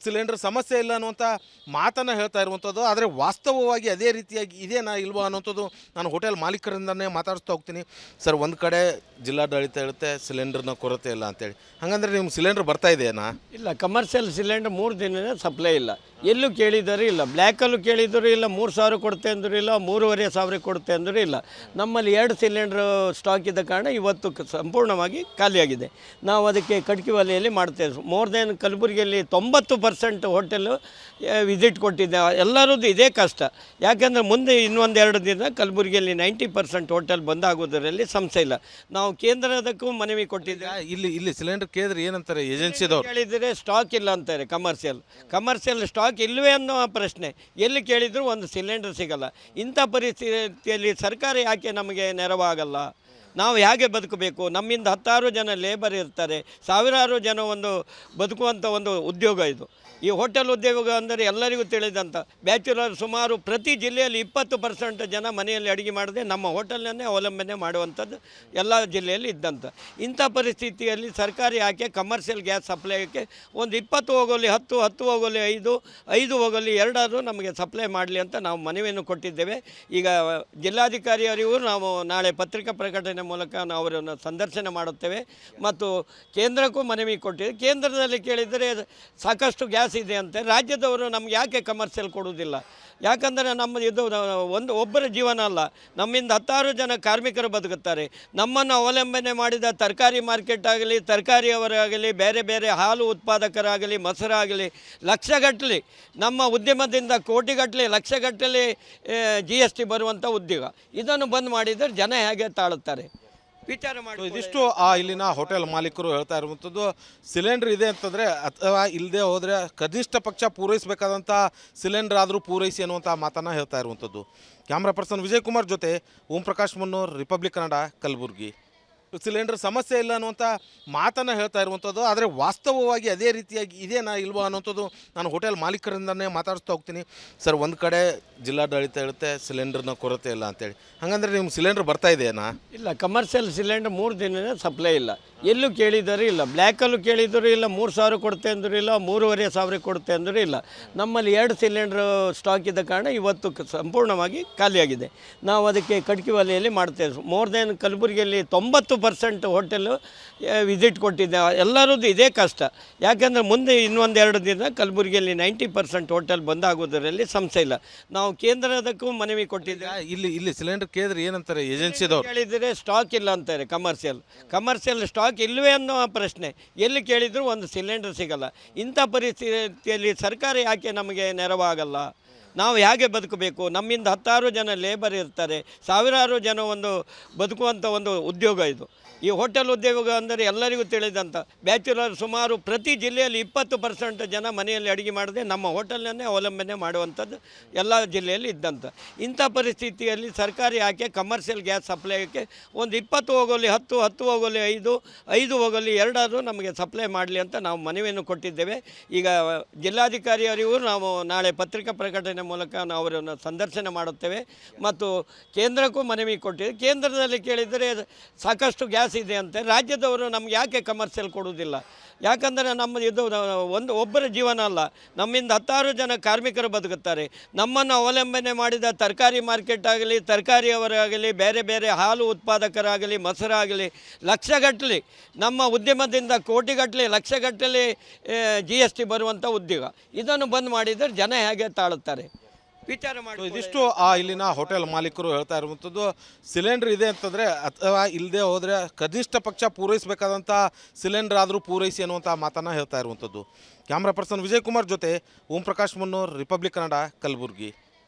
Cylinder ಸಮಸ್ಯೆ ಇಲ್ಲ ಅನ್ನುವಂಥ ಮಾತನ್ನು ಹೇಳ್ತಾ ಇರುವಂಥದ್ದು. ಆದರೆ ವಾಸ್ತವವಾಗಿ ಅದೇ ರೀತಿಯಾಗಿ ಇದೇನಾ ಇಲ್ವಾ ಅನ್ನುವಂಥದ್ದು ನಾನು ಹೋಟೆಲ್ ಮಾಲೀಕರಿಂದನೇ ಮಾತಾಡಿಸ್ತಾ ಹೋಗ್ತೀನಿ. ಸರ್, ಒಂದು ಕಡೆ ಜಿಲ್ಲಾಡಳಿತ ಹೇಳುತ್ತೆ ಸಿಲಿಂಡರ್ನ ಕೊರತೆ ಇಲ್ಲ ಅಂತೇಳಿ, ಹಾಗಂದ್ರೆ ನಿಮ್ಮ ಸಿಲಿಂಡರ್ ಬರ್ತಾ ಇದೆಯಾ? ಇಲ್ಲ, ಕಮರ್ಷಿಯಲ್ ಸಿಲಿಂಡರ್ 3 ದಿನದಿಂದ ಸಪ್ಲೈ ಇಲ್ಲ. ಎಲ್ಲೂ ಕೇಳಿದರೂ ಇಲ್ಲ, ಬ್ಲ್ಯಾಕಲ್ಲೂ ಕೇಳಿದರೂ ಇಲ್ಲ, 3,000 ಕೊಡ್ತೆ ಅಂದರೂ ಇಲ್ಲ, 3,500 ಕೊಡ್ತೆ ಅಂದರೂ ಇಲ್ಲ. ನಮ್ಮಲ್ಲಿ 2 ಸಿಲಿಂಡ್ರ್ ಸ್ಟಾಕ್ ಇದ್ದ ಕಾರಣ ಇವತ್ತು ಸಂಪೂರ್ಣವಾಗಿ ಖಾಲಿಯಾಗಿದೆ. ನಾವು ಅದಕ್ಕೆ ಕಟ್ಕಿ ವಲಯಲ್ಲಿ ಮಾಡ್ತೇವೆ. ಮೋರ್ ದೆನ್ ಕಲಬುರಗಿಯಲ್ಲಿ 90% ಹೋಟೆಲು ವಿಸಿಟ್ ಕೊಟ್ಟಿದ್ದೆ. ಎಲ್ಲರದ್ದು ಇದೇ ಕಷ್ಟ. ಯಾಕೆಂದರೆ ಮುಂದೆ ಇನ್ನೊಂದು 2 ದಿನ ಕಲಬುರಗಿಯಲ್ಲಿ 90% ಹೋಟೆಲ್ ಬಂದಾಗೋದರಲ್ಲಿ ಸಮಸ್ಯೆ ಇಲ್ಲ. ನಾವು ಕೇಂದ್ರದಕ್ಕೂ ಮನವಿ ಕೊಟ್ಟಿದ್ದೆ. ಇಲ್ಲಿ ಸಿಲಿಂಡರ್ ಕೇಳಿದ್ರೆ ಏನಂತಾರೆ ಏಜೆನ್ಸಿದವ್ರು? ಕೇಳಿದರೆ ಸ್ಟಾಕ್ ಇಲ್ಲ ಅಂತಾರೆ. ಕಮರ್ಷಿಯಲ್ ಸ್ಟಾಕ್ ಇಲ್ಲವೇ ಅನ್ನೋ ಪ್ರಶ್ನೆ. ಎಲ್ಲಿ ಕೇಳಿದರೂ ಒಂದು ಸಿಲಿಂಡರ್ ಸಿಗಲ್ಲ. ಇಂಥ ಪರಿಸ್ಥಿತಿಯಲ್ಲಿ ಸರ್ಕಾರ ಯಾಕೆ ನಮಗೆ ನೆರವಾಗಲ್ಲ? ನಾವು ಹೇಗೆ ಬದುಕಬೇಕು? ನಮ್ಮಿಂದ 10 ಜನ ಲೇಬರ್ ಇರ್ತಾರೆ, ಸಾವಿರಾರು ಜನ ಒಂದು ಬದುಕುವಂಥ ಒಂದು ಉದ್ಯೋಗ ಇದು. ಈ ಹೋಟೆಲ್ ಉದ್ಯೋಗ ಅಂದರೆ ಎಲ್ಲರಿಗೂ ತಿಳಿದಂಥ ಬ್ಯಾಚುಲರ್ ಸುಮಾರು ಪ್ರತಿ ಜಿಲ್ಲೆಯಲ್ಲಿ 20% ಜನ ಮನೆಯಲ್ಲಿ ಅಡುಗೆ ಮಾಡದೆ ನಮ್ಮ ಹೋಟೆಲ್ನನ್ನೇ ಅವಲಂಬನೆ ಮಾಡುವಂಥದ್ದು ಎಲ್ಲ ಜಿಲ್ಲೆಯಲ್ಲಿ ಇದ್ದಂಥ. ಇಂಥ ಪರಿಸ್ಥಿತಿಯಲ್ಲಿ ಸರ್ಕಾರ ಯಾಕೆ ಕಮರ್ಷಿಯಲ್ ಗ್ಯಾಸ್ ಸಪ್ಲೈಗೆ ಒಂದು 20 ಹೋಗಲಿ 10 ಹೋಗಲಿ 5 ಹೋಗಲಿ 2 ನಮಗೆ ಸಪ್ಲೈ ಮಾಡಲಿ ಅಂತ ನಾವು ಮನವಿಯನ್ನು ಕೊಟ್ಟಿದ್ದೇವೆ. ಈಗ ಜಿಲ್ಲಾಧಿಕಾರಿಯವರಿಗೂ ನಾವು ನಾಳೆ ಪತ್ರಿಕಾ ಪ್ರಕಟಣೆ ಮೂಲಕ ನಾವು ಅವರನ್ನು ಸಂದರ್ಶನ ಮಾಡುತ್ತೇವೆ ಮತ್ತು ಕೇಂದ್ರಕ್ಕೂ ಮನವಿ ಕೊಟ್ಟಿದ್ದೇವೆ. ಕೇಂದ್ರದಲ್ಲಿ ಕೇಳಿದರೆ ಸಾಕಷ್ಟು ಗ್ಯಾಸ್ ಇದೆ ಅಂತೆ. ರಾಜ್ಯದವರು ನಮ್ಗೆ ಯಾಕೆ ಕಮರ್ಷಿಯಲ್ ಕೊಡುವುದಿಲ್ಲ? ಯಾಕಂದರೆ ನಮ್ಮ ಇದು ಒಬ್ಬರ ಜೀವನ ಅಲ್ಲ, ನಮ್ಮಿಂದ 10 ಜನ ಕಾರ್ಮಿಕರು ಬದುಕುತ್ತಾರೆ. ನಮ್ಮನ್ನು ಅವಲಂಬನೆ ಮಾಡಿದ ತರಕಾರಿ ಮಾರ್ಕೆಟ್ ಆಗಲಿ, ತರಕಾರಿಯವರಾಗಲಿ, ಬೇರೆ ಬೇರೆ ಹಾಲು ಉತ್ಪಾದಕರಾಗಲಿ, ಮೊಸರಾಗಲಿ, ಲಕ್ಷಗಟ್ಟಲೆ ನಮ್ಮ ಉದ್ಯಮದಿಂದ ಕೋಟಿಗಟ್ಟಲೆ ಲಕ್ಷಗಟ್ಟಲೆ GST ಬರುವಂಥ ಉದ್ಯೋಗ. ಇದನ್ನು ಬಂದ್ ಮಾಡಿದರೆ ಜನ ಹೇಗೆ ತಾಳುತ್ತಾರೆ? ವಿಚಾರ ಮಾಡಿ. ಇದಿಷ್ಟು ಇಲ್ಲಿನ ಹೋಟೆಲ್ ಮಾಲೀಕರು ಹೇಳ್ತಾ ಇರುವಂಥದ್ದು. ಸಿಲಿಂಡರ್ ಇದೆ ಅಂತಂದರೆ ಅಥವಾ ಇಲ್ಲದೆ ಹೋದರೆ ಕನಿಷ್ಠ ಪಕ್ಷ ಪೂರೈಸಬೇಕಾದಂಥ ಸಿಲಿಂಡರ್ ಆದರೂ ಪೂರೈಸಿ ಅನ್ನುವಂಥ ಮಾತನ್ನು ಹೇಳ್ತಾ ಇರುವಂಥದ್ದು. ಕ್ಯಾಮ್ರಾ ಪರ್ಸನ್ ವಿಜಯ್ ಕುಮಾರ್ ಜೊತೆ ಓಂ ಪ್ರಕಾಶ್ ಮುನ್ನೂರ್, ರಿಪಬ್ಲಿಕ್ ಕನ್ನಡ, ಕಲಬುರಗಿ. ಸಿಲಿಂಡರ್ ಸಮಸ್ಯೆ ಇಲ್ಲ ಅನ್ನುವಂಥ ಮಾತನ್ನು ಹೇಳ್ತಾ ಇರುವಂಥದ್ದು. ಆದರೆ ವಾಸ್ತವವಾಗಿ ಅದೇ ರೀತಿಯಾಗಿ ಇದೇನಾ ಇಲ್ವಾ ಅನ್ನುವಂಥದ್ದು ನಾನು ಹೋಟೆಲ್ ಮಾಲೀಕರಿಂದನೇ ಮಾತಾಡಿಸ್ತಾ ಹೋಗ್ತೀನಿ. ಸರ್, ಒಂದು ಕಡೆ ಜಿಲ್ಲಾಡಳಿತ ಹೇಳುತ್ತೆ ಸಿಲಿಂಡರ್ನ ಕೊರತೆ ಇಲ್ಲ ಅಂತೇಳಿ, ಹಾಗಂದ್ರೆ ನಿಮ್ಮ ಸಿಲಿಂಡರ್ ಬರ್ತಾ ಇದೆಯಾ? ಇಲ್ಲ, ಕಮರ್ಷಿಯಲ್ ಸಿಲಿಂಡರ್ 3 ದಿನದಿಂದ ಸಪ್ಲೈ ಇಲ್ಲ. ಎಲ್ಲೂ ಕೇಳಿದರೂ ಇಲ್ಲ, ಬ್ಲ್ಯಾಕಲ್ಲೂ ಕೇಳಿದರೂ ಇಲ್ಲ, 3,000 ಕೊಡ್ತೆ ಅಂದರೂ ಇಲ್ಲ, 3,500 ಕೊಡ್ತೆ ಅಂದರೂ ಇಲ್ಲ. ನಮ್ಮಲ್ಲಿ 2 ಸಿಲಿಂಡ್ರ್ ಸ್ಟಾಕ್ ಇದ್ದ ಕಾರಣ ಇವತ್ತು ಸಂಪೂರ್ಣವಾಗಿ ಖಾಲಿಯಾಗಿದೆ. ನಾವು ಅದಕ್ಕೆ ಕಟ್ಕಿ ವಲಯಲ್ಲಿ ಮಾಡ್ತೇವೆ. ಮೋರ್ ದೆನ್ ಕಲಬುರಗಿಯಲ್ಲಿ 90% ಹೋಟೆಲು ವಿಸಿಟ್ ಕೊಟ್ಟಿದ್ದೆ. ಎಲ್ಲರದ್ದು ಇದೇ ಕಷ್ಟ. ಯಾಕೆಂದರೆ ಮುಂದೆ ಇನ್ನೊಂದು 2 ದಿನ ಕಲಬುರಗಿಯಲ್ಲಿ 90% ಹೋಟೆಲ್ ಬಂದಾಗೋದರಲ್ಲಿ ಸಮಸ್ಯೆ ಇಲ್ಲ. ನಾವು ಕೇಂದ್ರದಕ್ಕೂ ಮನವಿ ಕೊಟ್ಟಿದ್ದೆ. ಇಲ್ಲಿ ಸಿಲಿಂಡರ್ ಕೇಳಿದ್ರೆ ಏನಂತಾರೆ ಏಜೆನ್ಸಿದವ್ರು? ಕೇಳಿದರೆ ಸ್ಟಾಕ್ ಇಲ್ಲ ಅಂತಾರೆ. ಕಮರ್ಷಿಯಲ್ ಸ್ಟಾಕ್ ಇಲ್ಲವೇ ಅನ್ನೋ ಪ್ರಶ್ನೆ. ಎಲ್ಲಿ ಕೇಳಿದರೂ ಒಂದು ಸಿಲಿಂಡರ್ ಸಿಗಲ್ಲ. ಇಂಥ ಪರಿಸ್ಥಿತಿಯಲ್ಲಿ ಸರ್ಕಾರ ಯಾಕೆ ನಮಗೆ ನೆರವಾಗಲ್ಲ? ನಾವು ಹೇಗೆ ಬದುಕಬೇಕು? ನಮ್ಮಿಂದ 10 ಜನ ಲೇಬರ್ ಇರ್ತಾರೆ, ಸಾವಿರಾರು ಜನ ಒಂದು ಬದುಕುವಂಥ ಒಂದು ಉದ್ಯೋಗ ಇದು. ಈ ಹೋಟೆಲ್ ಉದ್ಯೋಗ ಅಂದರೆ ಎಲ್ಲರಿಗೂ ತಿಳಿದಂಥ ಬ್ಯಾಚುಲರ್ ಸುಮಾರು ಪ್ರತಿ ಜಿಲ್ಲೆಯಲ್ಲಿ 20% ಜನ ಮನೆಯಲ್ಲಿ ಅಡುಗೆ ಮಾಡದೆ ನಮ್ಮ ಹೋಟೆಲ್ನನ್ನೇ ಅವಲಂಬನೆ ಮಾಡುವಂಥದ್ದು ಎಲ್ಲ ಜಿಲ್ಲೆಯಲ್ಲಿ ಇದ್ದಂಥ. ಇಂಥ ಪರಿಸ್ಥಿತಿಯಲ್ಲಿ ಸರ್ಕಾರ ಯಾಕೆ ಕಮರ್ಷಿಯಲ್ ಗ್ಯಾಸ್ ಸಪ್ಲೈಗೆ ಒಂದು 20 ಹೋಗಲಿ 10 ಹೋಗಲಿ 5 ಹೋಗಲಿ 2 ನಮಗೆ ಸಪ್ಲೈ ಮಾಡಲಿ ಅಂತ ನಾವು ಮನವಿಯನ್ನು ಕೊಟ್ಟಿದ್ದೇವೆ. ಈಗ ಜಿಲ್ಲಾಧಿಕಾರಿಯವರಿಗೂ ನಾವು ನಾಳೆ ಪತ್ರಿಕಾ ಪ್ರಕಟಣೆ ಮೂಲಕ ನಾವು ಅವರನ್ನು ಸಂದರ್ಶನ ಮಾಡುತ್ತೇವೆ ಮತ್ತು ಕೇಂದ್ರಕ್ಕೂ ಮನವಿ ಕೊಟ್ಟಿದ್ದೇವೆ. ಕೇಂದ್ರದಲ್ಲಿ ಕೇಳಿದರೆ ಸಾಕಷ್ಟು ಗ್ಯಾಸ್ ಇದೆ ಅಂತೆ. ರಾಜ್ಯದವರು ನಮ್ಗೆ ಯಾಕೆ ಕಮರ್ಷಿಯಲ್ ಕೊಡುವುದಿಲ್ಲ? ಯಾಕಂದರೆ ನಮ್ಮ ಒಬ್ಬರ ಜೀವನ ಅಲ್ಲ, ನಮ್ಮಿಂದ 10 ಜನ ಕಾರ್ಮಿಕರು ಬದುಕುತ್ತಾರೆ. ನಮ್ಮನ್ನು ಅವಲಂಬನೆ ಮಾಡಿದ ತರಕಾರಿ ಮಾರ್ಕೆಟ್ ಆಗಲಿ, ತರಕಾರಿಯವರಾಗಲಿ, ಬೇರೆ ಬೇರೆ ಹಾಲು ಉತ್ಪಾದಕರಾಗಲಿ, ಮೊಸರಾಗಲಿ, ಲಕ್ಷಗಟ್ಟಲೆ ನಮ್ಮ ಉದ್ಯಮದಿಂದ ಕೋಟಿಗಟ್ಟಲೆ ಲಕ್ಷಗಟ್ಟಲೆ GST ಬರುವಂಥ ಉದ್ಯೋಗ. ಇದನ್ನು ಬಂದ್ ಮಾಡಿದರೆ ಜನ ಹೇಗೆ ತಾಳುತ್ತಾರೆ? ವಿಚಾರ ಮಾಡಿ. ಇದಿಷ್ಟು ಇಲ್ಲಿನ ಹೋಟೆಲ್ ಮಾಲೀಕರು ಹೇಳ್ತಾ ಇರುವಂಥದ್ದು. ಸಿಲಿಂಡರ್ ಇದೆ ಅಂತಂದರೆ ಅಥವಾ ಇಲ್ಲದೆ ಹೋದರೆ ಕನಿಷ್ಠ ಪಕ್ಷ ಪೂರೈಸಬೇಕಾದಂಥ ಸಿಲಿಂಡರ್ ಆದರೂ ಪೂರೈಸಿ ಅನ್ನುವಂಥ ಮಾತನ್ನು ಹೇಳ್ತಾ ಇರುವಂಥದ್ದು. ಕ್ಯಾಮ್ರಾ ಪರ್ಸನ್ ವಿಜಯ್ ಕುಮಾರ್ ಜೊತೆ ಓಂ ಪ್ರಕಾಶ್ ಮುನ್ನೂರ್, ರಿಪಬ್ಲಿಕ್ ಕನ್ನಡ, ಕಲಬುರಗಿ.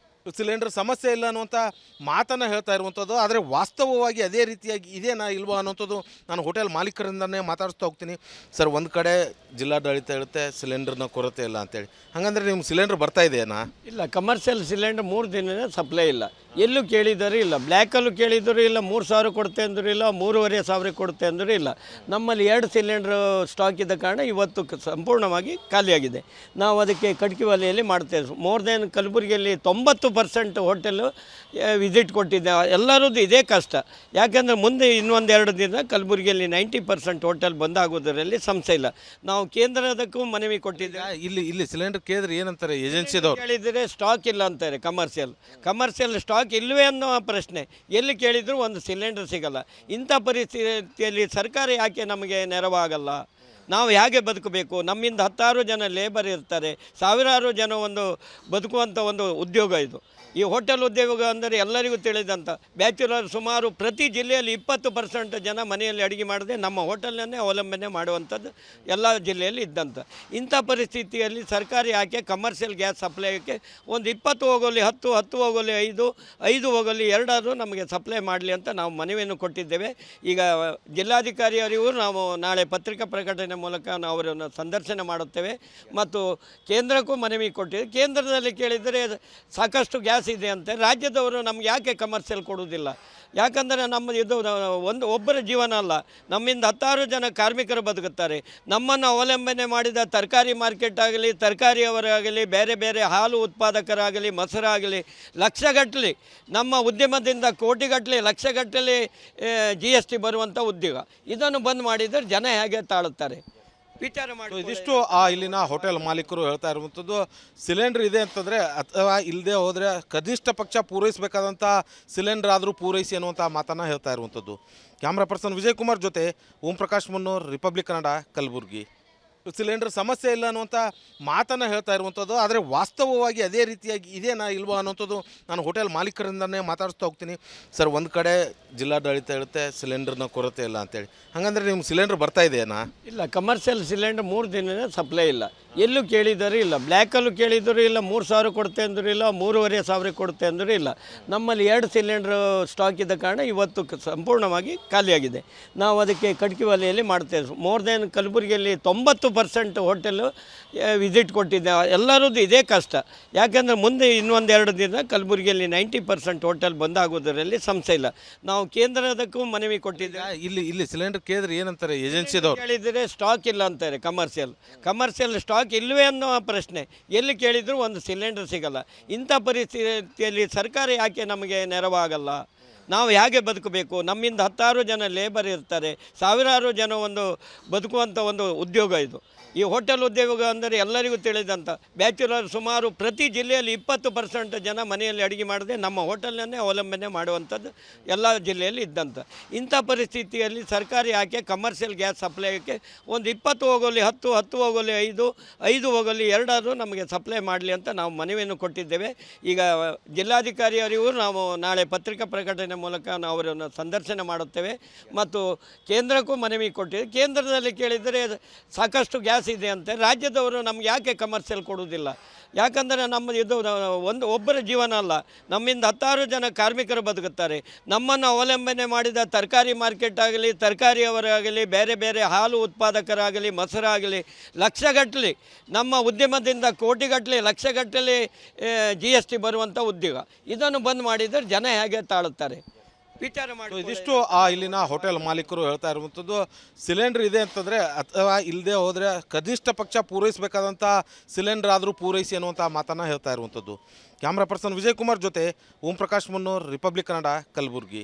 ಸಿಲಿಂಡರ್ ಸಮಸ್ಯೆ ಇಲ್ಲ ಅನ್ನುವಂಥ ಮಾತನ್ನು ಹೇಳ್ತಾ ಇರುವಂಥದ್ದು. ಆದರೆ ವಾಸ್ತವವಾಗಿ ಅದೇ ರೀತಿಯಾಗಿ ಇದೇನಾ ಇಲ್ವಾ ಅನ್ನುವಂಥದ್ದು ನಾನು ಹೋಟೆಲ್ ಮಾಲೀಕರಿಂದನೇ ಮಾತಾಡಿಸ್ತಾ ಹೋಗ್ತೀನಿ. ಸರ್, ಒಂದು ಕಡೆ ಜಿಲ್ಲಾಡಳಿತ ಹೇಳುತ್ತೆ ಸಿಲಿಂಡರ್ನ ಕೊರತೆ ಇಲ್ಲ ಅಂತೇಳಿ, ಹಾಗಂದ್ರೆ ನಿಮ್ಮ ಸಿಲಿಂಡರ್ ಬರ್ತಾ ಇದೆಯಾ? ಇಲ್ಲ, ಕಮರ್ಷಿಯಲ್ ಸಿಲಿಂಡರ್ 3 ದಿನದಿಂದ ಸಪ್ಲೈ ಇಲ್ಲ. ಎಲ್ಲೂ ಕೇಳಿದರೂ ಇಲ್ಲ. ಬ್ಲ್ಯಾಕಲ್ಲೂ ಕೇಳಿದರೂ ಇಲ್ಲ, 3,000 ಕೊಡ್ತೆ ಅಂದರೂ ಇಲ್ಲ, 3,500 ಕೊಡ್ತೆ ಅಂದರೂ ಇಲ್ಲ. ನಮ್ಮಲ್ಲಿ 2 ಸಿಲಿಂಡ್ರ್ ಸ್ಟಾಕ್ ಇದ್ದ ಕಾರಣ ಇವತ್ತು ಸಂಪೂರ್ಣವಾಗಿ ಖಾಲಿಯಾಗಿದೆ. ನಾವು ಅದಕ್ಕೆ ಕಟ್ಗೆ ಒಲೆಯಲ್ಲಿ ಮಾಡ್ತೇವೆ. ಮೋರ್ ದೆನ್ ಕಲಬುರಗಿಯಲ್ಲಿ 90% ಹೋಟೆಲ್ಲು ವಿಸಿಟ್ ಕೊಟ್ಟಿದ್ದೆ. ಎಲ್ಲರದ್ದು ಇದೇ ಕಷ್ಟ. ಯಾಕೆಂದರೆ ಮುಂದೆ ಇನ್ನೊಂದು 2 ದಿನ ಕಲಬುರಗಿಯಲ್ಲಿ 90% ಹೋಟೆಲ್ ಬಂದಾಗೋದರಲ್ಲಿ ಸಂಶಯ ಇಲ್ಲ. ನಾವು ಕೇಂದ್ರದಕ್ಕೂ ಮನವಿ ಕೊಟ್ಟಿದ್ದೇವೆ. ಇಲ್ಲಿ ಸಿಲಿಂಡರ್ ಕೇಳಿದ್ರೆ ಏನಂತಾರೆ ಏಜೆನ್ಸಿದವ್ರು? ಕೇಳಿದರೆ ಸ್ಟಾಕ್ ಇಲ್ಲ ಅಂತಾರೆ. ಕಮರ್ಷಿಯಲ್ ಸ್ಟಾಕ್ ಇಲ್ಲವೇ ಅನ್ನೋ ಪ್ರಶ್ನೆ. ಎಲ್ಲಿ ಕೇಳಿದರೂ ಒಂದು ಸಿಲಿಂಡರ್ ಸಿಗಲ್ಲ. ಇಂಥ ಪರಿಸ್ಥಿತಿಯಲ್ಲಿ ಸರ್ಕಾರ ಯಾಕೆ ನಮಗೆ ನೆರವಾಗಲ್ಲ? ನಾವು ಹೇಗೆ ಬದುಕಬೇಕು? ನಮ್ಮಿಂದ 10 ಜನ ಲೇಬರ್ ಇರ್ತಾರೆ, ಸಾವಿರಾರು ಜನ ಒಂದು ಬದುಕುವಂಥ ಒಂದು ಉದ್ಯೋಗ ಇದು. ಈ ಹೋಟೆಲ್ ಉದ್ಯೋಗ ಅಂದರೆ ಎಲ್ಲರಿಗೂ ತಿಳಿದಂಥ ಬ್ಯಾಚುಲರ್ ಸುಮಾರು ಪ್ರತಿ ಜಿಲ್ಲೆಯಲ್ಲಿ 20% ಜನ ಮನೆಯಲ್ಲಿ ಅಡುಗೆ ಮಾಡದೆ ನಮ್ಮ ಹೋಟೆಲನ್ನೇ ಅವಲಂಬನೆ ಮಾಡುವಂಥದ್ದು ಎಲ್ಲ ಜಿಲ್ಲೆಯಲ್ಲಿ ಇದ್ದಂಥ. ಇಂಥ ಪರಿಸ್ಥಿತಿಯಲ್ಲಿ ಸರ್ಕಾರ ಯಾಕೆ ಕಮರ್ಷಿಯಲ್ ಗ್ಯಾಸ್ ಸಪ್ಲೈಗೆ ಒಂದು 20 ಹೋಗಲಿ 10 ಹೋಗಲಿ 5 ಹೋಗಲಿ 2 ನಮಗೆ ಸಪ್ಲೈ ಮಾಡಲಿ ಅಂತ ನಾವು ಮನವಿಯನ್ನು ಕೊಟ್ಟಿದ್ದೇವೆ. ಈಗ ಜಿಲ್ಲಾಧಿಕಾರಿಯವರಿಗೂ ನಾವು ನಾಳೆ ಪತ್ರಿಕಾ ಪ್ರಕಟಣೆ ಮೂಲಕ ನಾವು ಅವರನ್ನು ಸಂದರ್ಶನ ಮಾಡುತ್ತೇವೆ ಮತ್ತು ಕೇಂದ್ರಕ್ಕೂ ಮನವಿ ಕೊಟ್ಟಿದ್ದೇವೆ. ಕೇಂದ್ರದಲ್ಲಿ ಕೇಳಿದರೆ ಸಾಕಷ್ಟು ಗ್ಯಾಸ್ ಇದೆ ಅಂತೆ. ರಾಜ್ಯದವರು ನಮ್ಗೆ ಯಾಕೆ ಕಮರ್ಷಿಯಲ್ ಕೊಡುವುದಿಲ್ಲ? ಯಾಕಂದರೆ ನಮ್ಮ ಇದು ಒಬ್ಬರ ಜೀವನ ಅಲ್ಲ, ನಮ್ಮಿಂದ 10 ಜನ ಕಾರ್ಮಿಕರು ಬದುಕುತ್ತಾರೆ. ನಮ್ಮನ್ನು ಅವಲಂಬನೆ ಮಾಡಿದ ತರಕಾರಿ ಮಾರ್ಕೆಟ್ ಆಗಲಿ, ತರಕಾರಿಯವರಾಗಲಿ, ಬೇರೆ ಬೇರೆ ಹಾಲು ಉತ್ಪಾದಕರಾಗಲಿ, ಮೊಸರಾಗಲಿ, ಲಕ್ಷಗಟ್ಟಲೆ ನಮ್ಮ ಉದ್ಯಮದಿಂದ ಕೋಟಿಗಟ್ಟಲೆ ಲಕ್ಷಗಟ್ಟಲೆ GST ಬರುವಂಥ ಉದ್ಯೋಗ. ಇದನ್ನು ಬಂದ್ ಮಾಡಿದರೆ ಜನ ಹೇಗೆ ತಾಳುತ್ತಾರೆ? ವಿಚಾರ ಮಾಡಿ. ಇದಿಷ್ಟು ಇಲ್ಲಿನ ಹೋಟೆಲ್ ಮಾಲೀಕರು ಹೇಳ್ತಾ ಇರುವಂಥದ್ದು. ಸಿಲಿಂಡರ್ ಇದೆ ಅಂತಂದರೆ ಅಥವಾ ಇಲ್ಲದೆ ಹೋದರೆ ಕನಿಷ್ಠ ಪಕ್ಷ ಪೂರೈಸಬೇಕಾದಂಥ ಸಿಲಿಂಡರ್ ಆದರೂ ಪೂರೈಸಿ ಅನ್ನುವಂಥ ಮಾತನ್ನು ಹೇಳ್ತಾ ಇರುವಂಥದ್ದು. ಕ್ಯಾಮ್ರಾ ಪರ್ಸನ್ ವಿಜಯ್ ಕುಮಾರ್ ಜೊತೆ ಓಂ ಪ್ರಕಾಶ್ ಮುನ್ನೂರ್, ರಿಪಬ್ಲಿಕ್ ಕನ್ನಡ, ಕಲಬುರಗಿ. ಸಿಲಿಂಡರ್ ಸಮಸ್ಯೆ ಇಲ್ಲ ಅನ್ನುವಂಥ ಮಾತನ್ನು ಹೇಳ್ತಾ ಇರುವಂಥದ್ದು. ಆದರೆ ವಾಸ್ತವವಾಗಿ ಅದೇ ರೀತಿಯಾಗಿ ಇದೇನಾ ಇಲ್ವಾ ಅನ್ನುವಂಥದ್ದು ನಾನು ಹೋಟೆಲ್ ಮಾಲೀಕರಿಂದನೇ ಮಾತಾಡಿಸ್ತಾ ಹೋಗ್ತೀನಿ. ಸರ್, ಒಂದು ಕಡೆ ಜಿಲ್ಲಾಡಳಿತ ಹೇಳುತ್ತೆ ಸಿಲಿಂಡರ್ನ ಕೊರತೆ ಇಲ್ಲ ಅಂತೇಳಿ, ಹಾಗಂದ್ರೆ ನಿಮ್ಗೆ ಸಿಲಿಂಡರ್ ಬರ್ತಾ ಇದೆಯಾ? ಇಲ್ಲ, ಕಮರ್ಷಿಯಲ್ ಸಿಲಿಂಡರ್ 3 ದಿನ ಸಪ್ಲೈ ಇಲ್ಲ. ಎಲ್ಲೂ ಕೇಳಿದರೂ ಇಲ್ಲ. ಬ್ಲ್ಯಾಕಲ್ಲೂ ಕೇಳಿದರೂ ಇಲ್ಲ, 3,000 ಕೊಡ್ತೆ ಅಂದರೂ ಇಲ್ಲ, 3,500 ಕೊಡ್ತೆ ಅಂದರೂ ಇಲ್ಲ. ನಮ್ಮಲ್ಲಿ 2 ಸಿಲಿಂಡ್ರ್ ಸ್ಟಾಕ್ ಇದ್ದ ಕಾರಣ ಇವತ್ತು ಸಂಪೂರ್ಣವಾಗಿ ಖಾಲಿಯಾಗಿದೆ. ನಾವು ಅದಕ್ಕೆ ಕಟ್ಗೆ ಒಲೆಯಲ್ಲಿ ಮಾಡ್ತೇವೆ. ಮೋರ್ ದೆನ್ ಕಲಬುರಗಿಯಲ್ಲಿ 90% ಹೋಟೆಲ್ಲು ವಿಸಿಟ್ ಕೊಟ್ಟಿದ್ದೆ. ಎಲ್ಲರದ್ದು ಇದೇ ಕಷ್ಟ. ಯಾಕೆಂದರೆ ಮುಂದೆ ಇನ್ನೊಂದು 2 ದಿನ ಕಲಬುರಗಿಯಲ್ಲಿ 90% ಹೋಟೆಲ್ ಬಂದಾಗೋದರಲ್ಲಿ ಸಂಶಯ ಇಲ್ಲ. ನಾವು ಕೇಂದ್ರದಕ್ಕೂ ಮನವಿ ಕೊಟ್ಟಿದ್ದೇವೆ. ಇಲ್ಲಿ ಸಿಲಿಂಡರ್ ಕೇಳಿದ್ರೆ ಏನಂತಾರೆ ಏಜೆನ್ಸಿದವ್ರು? ಕೇಳಿದರೆ ಸ್ಟಾಕ್ ಇಲ್ಲ ಅಂತಾರೆ. ಕಮರ್ಷಿಯಲ್ ಸ್ಟಾಕ್ ಇಲ್ಲವೇ ಅನ್ನೋ ಪ್ರಶ್ನೆ. ಎಲ್ಲಿ ಕೇಳಿದರೂ ಒಂದು ಸಿಲಿಂಡರ್ ಸಿಗಲ್ಲ. ಇಂಥ ಪರಿಸ್ಥಿತಿಯಲ್ಲಿ ಸರ್ಕಾರ ಯಾಕೆ ನಮಗೆ ನೆರವಾಗಲ್ಲ? ನಾವು ಹೇಗೆ ಬದುಕಬೇಕು? ನಮ್ಮಿಂದ 10 ಜನ ಲೇಬರ್ ಇರ್ತಾರೆ, ಸಾವಿರಾರು ಜನ ಒಂದು ಬದುಕುವಂಥ ಒಂದು ಉದ್ಯೋಗ ಇದು. ಈ ಹೋಟೆಲ್ ಉದ್ಯೋಗ ಅಂದರೆ ಎಲ್ಲರಿಗೂ ತಿಳಿದಂಥ ಬ್ಯಾಚುಲರ್ ಸುಮಾರು ಪ್ರತಿ ಜಿಲ್ಲೆಯಲ್ಲಿ 20% ಜನ ಮನೆಯಲ್ಲಿ ಅಡುಗೆ ಮಾಡದೆ ನಮ್ಮ ಹೋಟೆಲನ್ನೇ ಅವಲಂಬನೆ ಮಾಡುವಂಥದ್ದು ಎಲ್ಲ ಜಿಲ್ಲೆಯಲ್ಲಿ ಇದ್ದಂಥ. ಇಂಥ ಪರಿಸ್ಥಿತಿಯಲ್ಲಿ ಸರ್ಕಾರ ಯಾಕೆ ಕಮರ್ಷಿಯಲ್ ಗ್ಯಾಸ್ ಸಪ್ಲೈಗೆ ಒಂದು 20 ಹೋಗಲಿ 10 ಹೋಗಲಿ 5 ಹೋಗಲಿ 2 ನಮಗೆ ಸಪ್ಲೈ ಮಾಡಲಿ ಅಂತ ನಾವು ಮನವಿಯನ್ನು ಕೊಟ್ಟಿದ್ದೇವೆ. ಈಗ ಜಿಲ್ಲಾಧಿಕಾರಿಯವರಿಗೂ ನಾವು ನಾಳೆ ಪತ್ರಿಕಾ ಪ್ರಕಟಣೆ ಮೂಲಕ ನಾವು ಅವರನ್ನು ಸಂದರ್ಶನ ಮಾಡುತ್ತೇವೆ ಮತ್ತು ಕೇಂದ್ರಕ್ಕೂ ಮನವಿ ಕೊಟ್ಟಿದ್ದೇವೆ. ಕೇಂದ್ರದಲ್ಲಿ ಕೇಳಿದರೆ ಸಾಕಷ್ಟು ಗ್ಯಾಸ್ ಇದೆ ಅಂತೆ. ರಾಜ್ಯದವರು ನಮ್ಗೆ ಯಾಕೆ ಕಮರ್ಷಿಯಲ್ ಕೊಡುವುದಿಲ್ಲ? ಯಾಕಂದರೆ ನಮ್ಮ ಒಬ್ಬರ ಜೀವನ ಅಲ್ಲ, ನಮ್ಮಿಂದ 10 ಜನ ಕಾರ್ಮಿಕರು ಬದುಕುತ್ತಾರೆ. ನಮ್ಮನ್ನು ಅವಲಂಬನೆ ಮಾಡಿದ ತರಕಾರಿ ಮಾರ್ಕೆಟ್ ಆಗಲಿ, ತರಕಾರಿಯವರಾಗಲಿ, ಬೇರೆ ಬೇರೆ ಹಾಲು ಉತ್ಪಾದಕರಾಗಲಿ, ಮೊಸರಾಗಲಿ, ಲಕ್ಷಗಟ್ಟಲೆ ನಮ್ಮ ಉದ್ಯಮದಿಂದ ಕೋಟಿಗಟ್ಟಲೆ ಲಕ್ಷಗಟ್ಟಲೆ GST ಬರುವಂಥ ಉದ್ಯೋಗ. ಇದನ್ನು ಬಂದ್ ಮಾಡಿದರೆ ಜನ ಹೇಗೆ ತಾಳುತ್ತಾರೆ? ವಿಚಾರ ಮಾಡಿ. ಇದಿಷ್ಟು ಇಲ್ಲಿನ ಹೋಟೆಲ್ ಮಾಲೀಕರು ಹೇಳ್ತಾ ಇರುವಂಥದ್ದು. ಸಿಲಿಂಡರ್ ಇದೆ ಅಂತಂದರೆ ಅಥವಾ ಇಲ್ಲದೆ ಹೋದರೆ ಕನಿಷ್ಠ ಪಕ್ಷ ಪೂರೈಸಬೇಕಾದಂಥ ಸಿಲಿಂಡರ್ ಆದರೂ ಪೂರೈಸಿ ಅನ್ನುವಂಥ ಮಾತನ್ನು ಹೇಳ್ತಾ ಇರುವಂಥದ್ದು. ಕ್ಯಾಮ್ರಾ ಪರ್ಸನ್ ವಿಜಯ್ ಕುಮಾರ್ ಜೊತೆ ಓಂ ಪ್ರಕಾಶ್ ಮುನ್ನೂರ್, ರಿಪಬ್ಲಿಕ್ ಕನ್ನಡ, ಕಲಬುರಗಿ.